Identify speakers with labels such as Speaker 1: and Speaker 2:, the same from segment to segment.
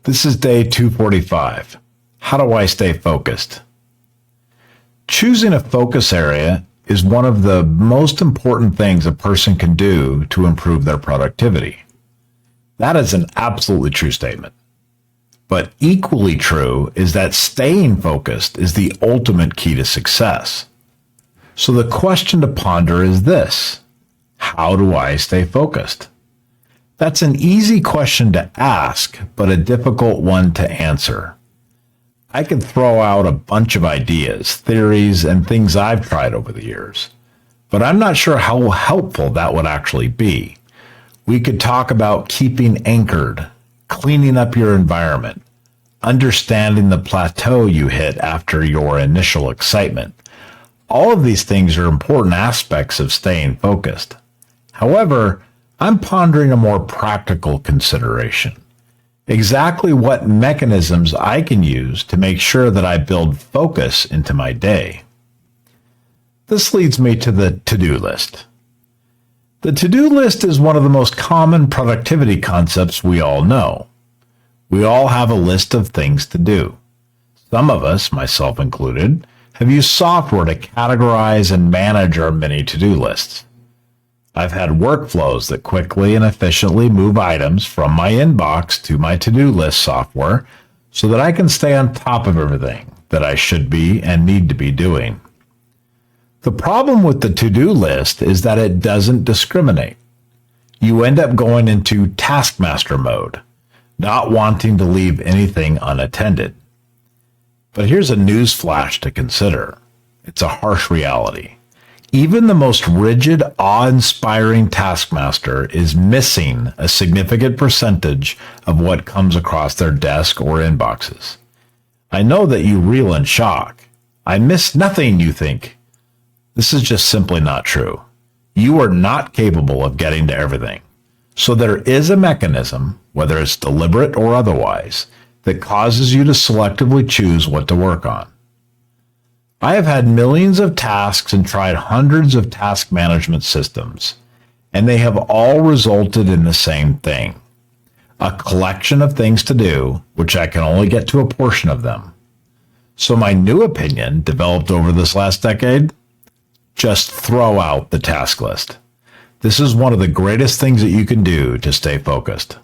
Speaker 1: This is day 245. How do I stay focused? Choosing a focus area is one of the most important things a person can do to improve their productivity. That is an absolutely true statement. But equally true is that staying focused is the ultimate key to success. So the question to ponder is this: how do I stay focused? That's an easy question to ask, but a difficult one to answer. I could throw out a bunch of ideas, theories, and things I've tried over the years, but I'm not sure how helpful that would actually be. We could talk about keeping anchored, cleaning up your environment, understanding the plateau you hit after your initial excitement. All of these things are important aspects of staying focused. However, I'm pondering a more practical consideration. Exactly what mechanisms I can use to make sure that I build focus into my day. This leads me to the to-do list. The to-do list is one of the most common productivity concepts we all know. We all have a list of things to do. Some of us, myself included, have used software to categorize and manage our many to-do lists. I've had workflows that quickly and efficiently move items from my inbox to my to-do list software so that I can stay on top of everything that I should be and need to be doing. The problem with the to-do list is that it doesn't discriminate. You end up going into taskmaster mode, not wanting to leave anything unattended. But here's a news flash to consider. It's a harsh reality. Even the most rigid, awe-inspiring taskmaster is missing a significant percentage of what comes across their desk or inboxes. I know that you reel in shock. I miss nothing, you think. This is just simply not true. You are not capable of getting to everything. So there is a mechanism, whether it's deliberate or otherwise, that causes you to selectively choose what to work on. I have had millions of tasks and tried hundreds of task management systems, and they have all resulted in the same thing: a collection of things to do, which I can only get to a portion of them. So my new opinion, developed over this last decade: just throw out the task list. This is one of the greatest things that you can do to stay focused.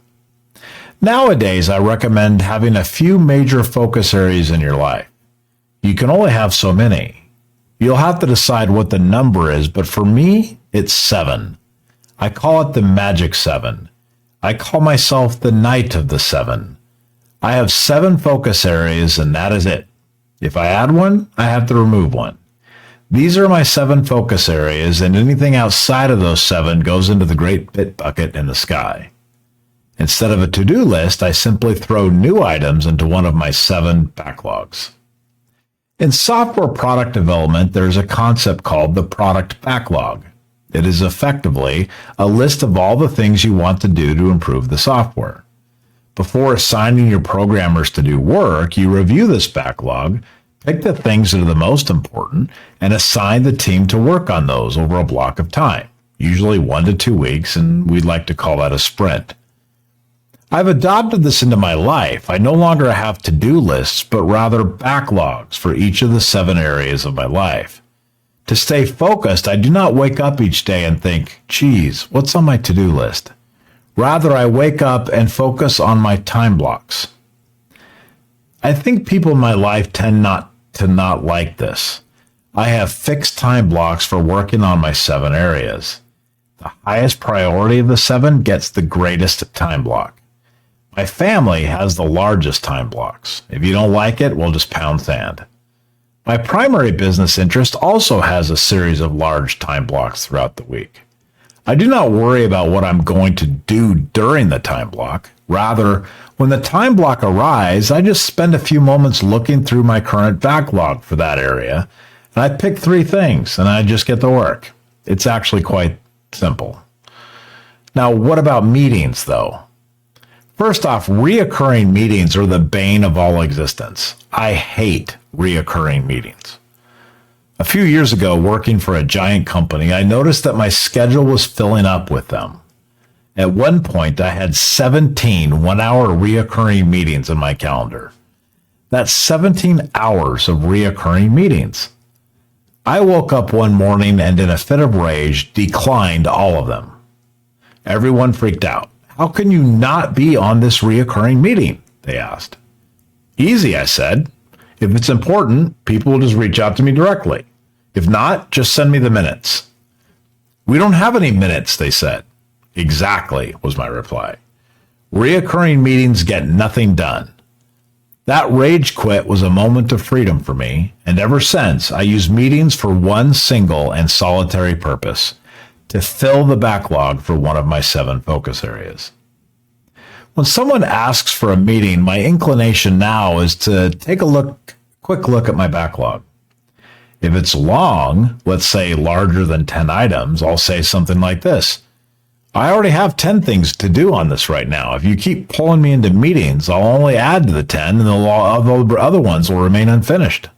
Speaker 1: Nowadays, I recommend having a few major focus areas in your life. You can only have so many. You'll have to decide what the number is, but for me, it's 7. I call it the magic 7. I call myself the knight of the 7. I have 7 focus areas, and that is it. If I add one, I have to remove one. These are my 7 focus areas, and anything outside of those 7 goes into the great bit bucket in the sky. Instead of a to-do list, I simply throw new items into one of my 7 backlogs. In software product development, there's a concept called the product backlog. It is effectively a list of all the things you want to do to improve the software. Before assigning your programmers to do work, you review this backlog, pick the things that are the most important, and assign the team to work on those over a block of time, usually 1 to 2 weeks, and we'd like to call that a sprint. I've adopted this into my life. I no longer have to-do lists, but rather backlogs for each of the 7 areas of my life. To stay focused, I do not wake up each day and think, geez, what's on my to-do list? Rather, I wake up and focus on my time blocks. I think people in my life tend not to like this. I have fixed time blocks for working on my 7 areas. The highest priority of the 7 gets the greatest time block. My family has the largest time blocks. If you don't like it, we'll just pound sand. My primary business interest also has a series of large time blocks throughout the week. I do not worry about what I'm going to do during the time block. Rather, when the time block arrives, I just spend a few moments looking through my current backlog for that area, and I pick 3 things, and I just get to work. It's actually quite simple. Now, what about meetings, though? First off, reoccurring meetings are the bane of all existence. I hate reoccurring meetings. A few years ago, working for a giant company, I noticed that my schedule was filling up with them. At one point, I had 17 one-hour reoccurring meetings in my calendar. That's 17 hours of reoccurring meetings. I woke up one morning and in a fit of rage declined all of them. Everyone freaked out. How can you not be on this reoccurring meeting? They asked. Easy, I said. If it's important, people will just reach out to me directly. If not, just send me the minutes. We don't have any minutes, they said. Exactly, was my reply. Reoccurring meetings get nothing done. That rage quit was a moment of freedom for me, and ever since, I use meetings for one single and solitary purpose, to fill the backlog for one of my 7 focus areas. When someone asks for a meeting, my inclination now is to take a quick look at my backlog. If it's long, let's say larger than 10 items, I'll say something like this. I already have 10 things to do on this right now. If you keep pulling me into meetings, I'll only add to the 10 and the other ones will remain unfinished.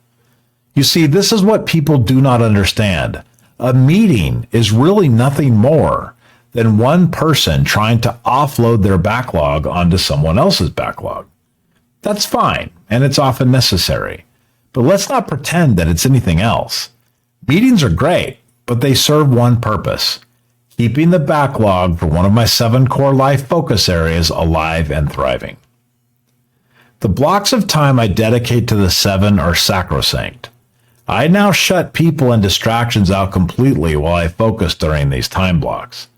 Speaker 1: You see, this is what people do not understand. A meeting is really nothing more than one person trying to offload their backlog onto someone else's backlog. That's fine, and it's often necessary. But let's not pretend that it's anything else. Meetings are great, but they serve one purpose: keeping the backlog for one of my 7 core life focus areas alive and thriving. The blocks of time I dedicate to the 7 are sacrosanct. I now shut people and distractions out completely while I focus during these time blocks.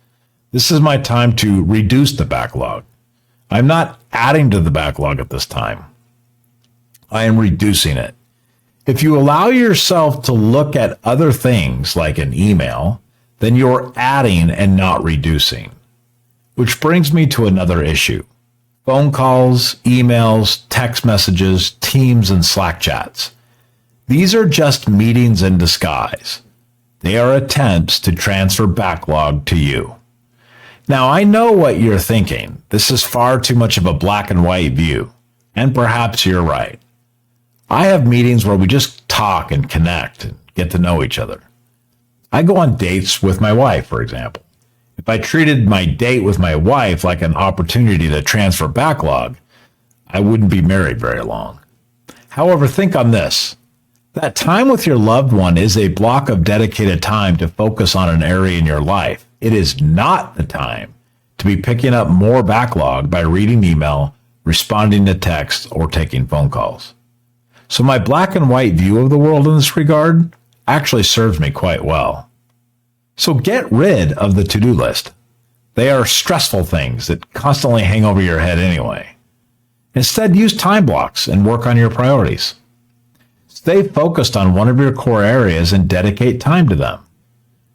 Speaker 1: This is my time to reduce the backlog. I'm not adding to the backlog at this time. I am reducing it. If you allow yourself to look at other things like an email, then you're adding and not reducing. Which brings me to another issue: phone calls, emails, text messages, Teams, and Slack chats. These are just meetings in disguise. They are attempts to transfer backlog to you. Now, I know what you're thinking. This is far too much of a black and white view, and perhaps you're right. I have meetings where we just talk and connect and get to know each other. I go on dates with my wife, for example. If I treated my date with my wife like an opportunity to transfer backlog, I wouldn't be married very long. However, think on this. That time with your loved one is a block of dedicated time to focus on an area in your life. It is not the time to be picking up more backlog by reading email, responding to text, or taking phone calls. So my black and white view of the world in this regard actually serves me quite well. So get rid of the to-do list. They are stressful things that constantly hang over your head anyway. Instead, use time blocks and work on your priorities. Stay focused on one of your core areas and dedicate time to them.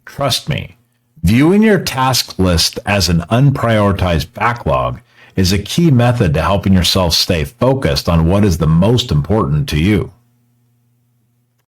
Speaker 1: Trust me, viewing your task list as an unprioritized backlog is a key method to helping yourself stay focused on what is the most important to you.